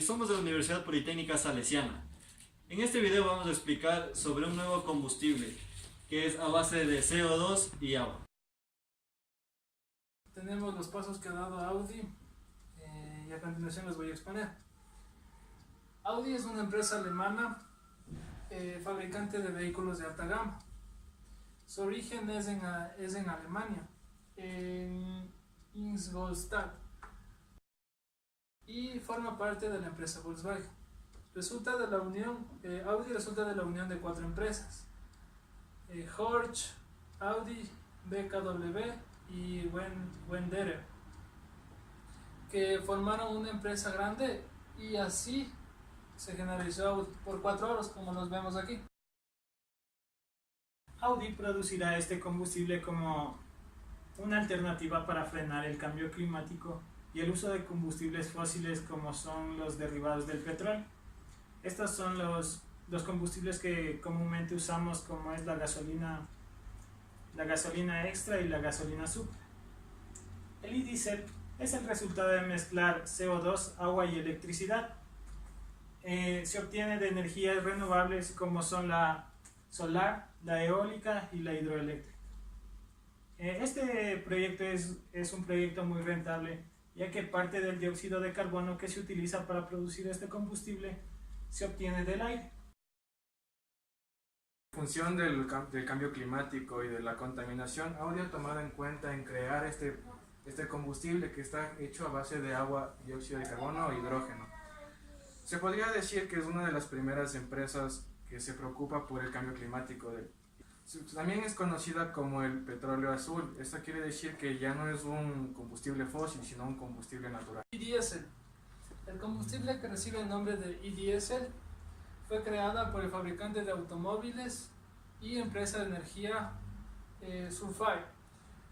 Somos de la Universidad Politécnica Salesiana. En este video vamos a explicar sobre un nuevo combustible que es a base de CO2 y agua. Tenemos los pasos que ha dado Audi y a continuación los voy a exponer. Audi es una empresa alemana fabricante de vehículos de alta gama. Su origen es en Alemania, en Ingolstadt, y forma parte de la empresa Volkswagen. Audi resulta de la unión de cuatro empresas: Horch, Audi, BKW y Wenderer, que formaron una empresa grande, y así se generalizó Audi por 4 aros, como los vemos aquí. Audi producirá este combustible como una alternativa para frenar el cambio climático y el uso de combustibles fósiles como son los derivados del petróleo. Estos son los combustibles que comúnmente usamos, como es la gasolina extra y la gasolina super. El e-diesel es el resultado de mezclar CO2, agua y electricidad. Se obtiene de energías renovables como son la solar, la eólica y la hidroeléctrica. Este proyecto es un proyecto muy rentable, ya que parte del dióxido de carbono que se utiliza para producir este combustible se obtiene del aire. En función del cambio climático y de la contaminación, Audi ha tomado en cuenta en crear este combustible que está hecho a base de agua, dióxido de carbono e hidrógeno. Se podría decir que es una de las primeras empresas que se preocupa por el cambio climático. También es conocida como el petróleo azul. Esto quiere decir que ya no es un combustible fósil, sino un combustible natural. E-diesel. El combustible que recibe el nombre de e-diesel fue creada por el fabricante de automóviles y empresa de energía Sulfire.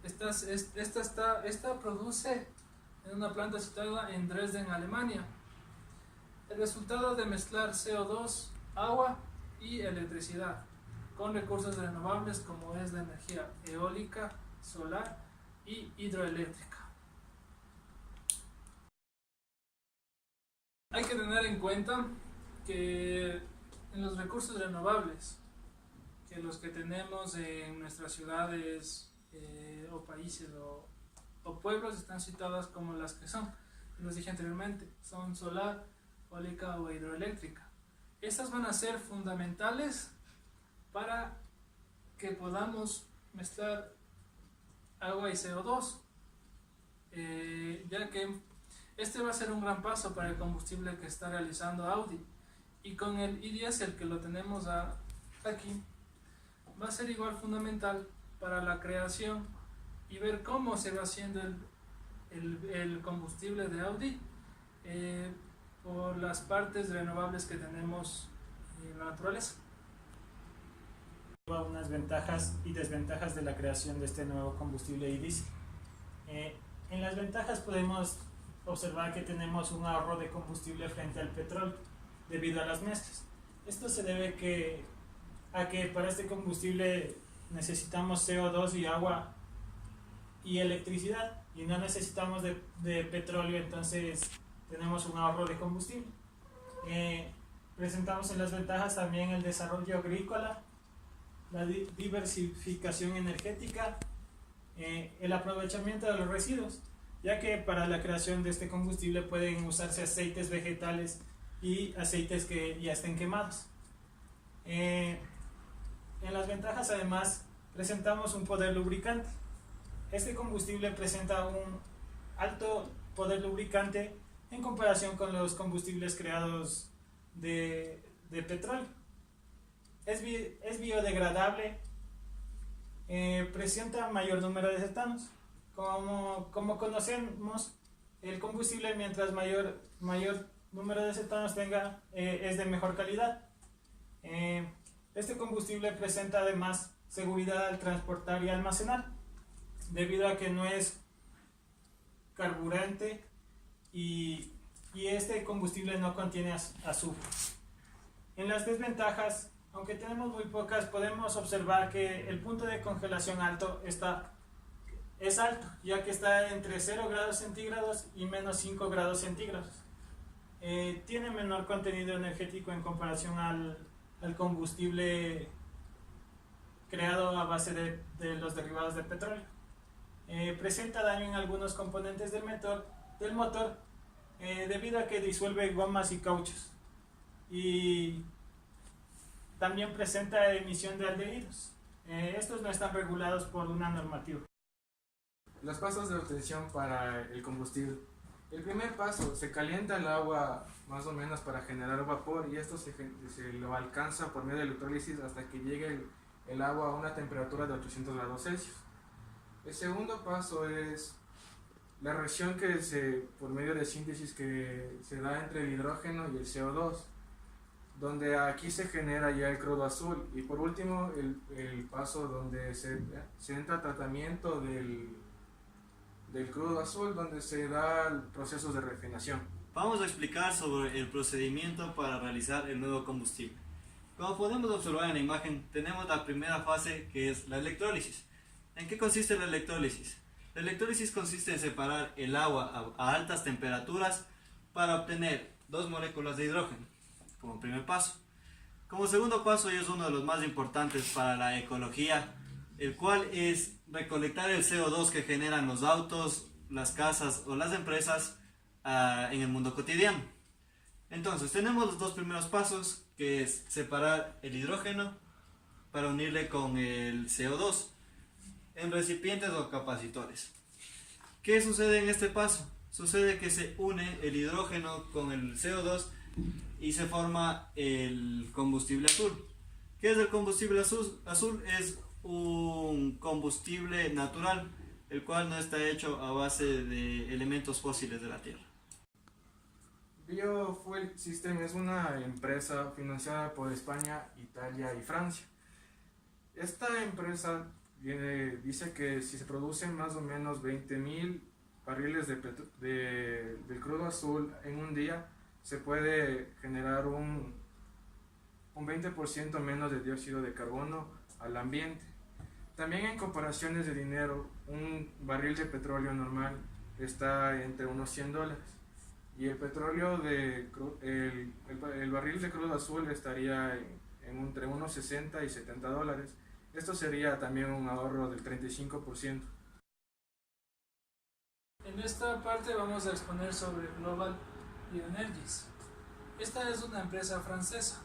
Esta produce en una planta situada en Dresden, Alemania. El resultado de mezclar CO2, agua y electricidad con recursos renovables como es la energía eólica, solar y hidroeléctrica. Hay que tener en cuenta que en los recursos renovables, que los que tenemos en nuestras ciudades o países o pueblos, están citadas como las que son, como dije anteriormente, son solar, eólica o hidroeléctrica. Estas van a ser fundamentales para que podamos mezclar agua y CO2, ya que este va a ser un gran paso para el combustible que está realizando Audi, y con el e-diesel que lo tenemos aquí, va a ser igual fundamental para la creación y ver cómo se va haciendo el combustible de Audi por las partes renovables que tenemos en la naturaleza. Unas ventajas y desventajas de la creación de este nuevo combustible e-diesel. En las ventajas podemos observar que tenemos un ahorro de combustible frente al petróleo debido a las mezclas. Esto se debe a que para este combustible necesitamos CO2 y agua y electricidad, y no necesitamos de petróleo, entonces tenemos un ahorro de combustible. Presentamos en las ventajas también el desarrollo agrícola, la diversificación energética, el aprovechamiento de los residuos, ya que para la creación de este combustible pueden usarse aceites vegetales y aceites que ya estén quemados. En las ventajas además presentamos un poder lubricante. Este combustible presenta un alto poder lubricante en comparación con los combustibles creados de petróleo. Es biodegradable, presenta mayor número de cetanos. Como conocemos, el combustible, mientras mayor número de cetanos tenga, es de mejor calidad. Este combustible presenta además seguridad al transportar y almacenar, debido a que no es carburante y este combustible no contiene azufre. En las desventajas, aunque tenemos muy pocas, podemos observar que el punto de congelación alto es alto, ya que está entre 0 grados centígrados y menos 5 grados centígrados. tiene menor contenido energético en comparación al combustible creado a base de los derivados del petróleo. Presenta daño en algunos componentes del motor debido a que disuelve gomas y cauchos, y también presenta emisión de aldehídos. Estos no están regulados por una normativa. Los pasos de obtención para el combustible. El primer paso, se calienta el agua más o menos para generar vapor, y esto se lo alcanza por medio de electrólisis hasta que llegue el agua a una temperatura de 800 grados Celsius. El segundo paso es la reacción por medio de síntesis que se da entre el hidrógeno y el CO2, donde aquí se genera ya el crudo azul. Y por último, el paso donde se entra tratamiento del crudo azul, donde se da procesos de refinación. Vamos a explicar sobre el procedimiento para realizar el nuevo combustible. Como podemos observar en la imagen, tenemos la primera fase, que es la electrólisis. ¿En qué consiste la electrólisis? La electrólisis consiste en separar el agua a altas temperaturas para obtener 2 moléculas de hidrógeno, como primer paso. Como segundo paso, y es uno de los más importantes para la ecología, el cual es recolectar el CO2 que generan los autos, las casas o las empresas en el mundo cotidiano. Entonces tenemos los 2 primeros pasos, que es separar el hidrógeno para unirle con el CO2 en recipientes o capacitores. ¿Qué sucede en este paso? Sucede que se une el hidrógeno con el CO2 y se forma el combustible azul. ¿Qué es el combustible azul? Es un combustible natural, el cual no está hecho a base de elementos fósiles de la Tierra. Biofuel System es una empresa financiada por España, Italia y Francia. Esta empresa dice que si se producen más o menos 20.000 barriles del crudo azul en un día, se puede generar un 20% menos de dióxido de carbono al ambiente. También en comparaciones de dinero, un barril de petróleo normal está entre unos $100, y el barril de crudo azul estaría entre unos $60 y $70. Esto sería también un ahorro del 35%. En esta parte vamos a exponer sobre Global Bioenergies. Esta es una empresa francesa,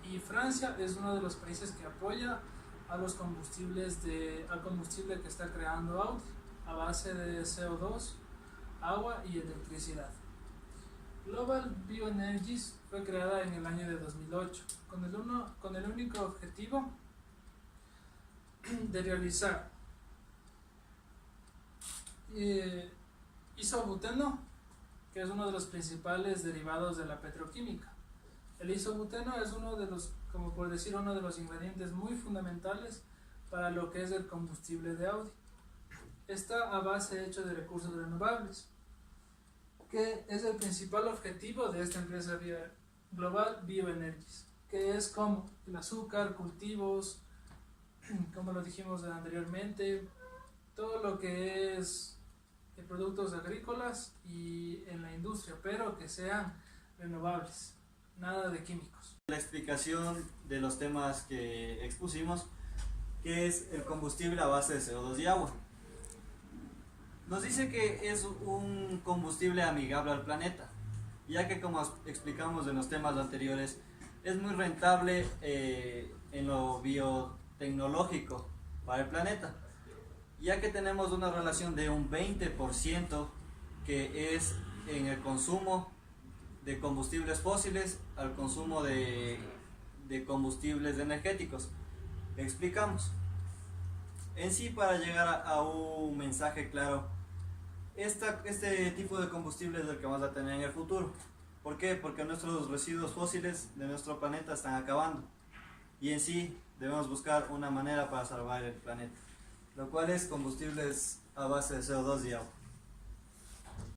y Francia es uno de los países que apoya a los al combustible que está creando Audi a base de CO2, agua y electricidad. Global Bioenergies fue creada en el año de 2008 con el único objetivo de realizar isobuteno, que es uno de los principales derivados de la petroquímica. El isobuteno es uno de los, como por decir, uno de los ingredientes muy fundamentales para lo que es el combustible de Audi. Está a base hecho de recursos renovables, que es el principal objetivo de esta empresa Global Bioenergies, que es como el azúcar, cultivos, como lo dijimos anteriormente, todo lo que es de productos agrícolas y en la industria, pero que sean renovables, nada de químicos. La explicación de los temas que expusimos, que es el combustible a base de CO2 y agua. Nos dice que es un combustible amigable al planeta, ya que, como explicamos en los temas anteriores, es muy rentable en lo biotecnológico para el planeta, ya que tenemos una relación de un 20% que es en el consumo de combustibles fósiles al consumo de combustibles energéticos. Explicamos. En sí, para llegar a un mensaje claro, este tipo de combustible es el que vamos a tener en el futuro. ¿Por qué? Porque nuestros residuos fósiles de nuestro planeta están acabando, y en sí debemos buscar una manera para salvar el planeta, lo cual es combustibles a base de CO2 y agua.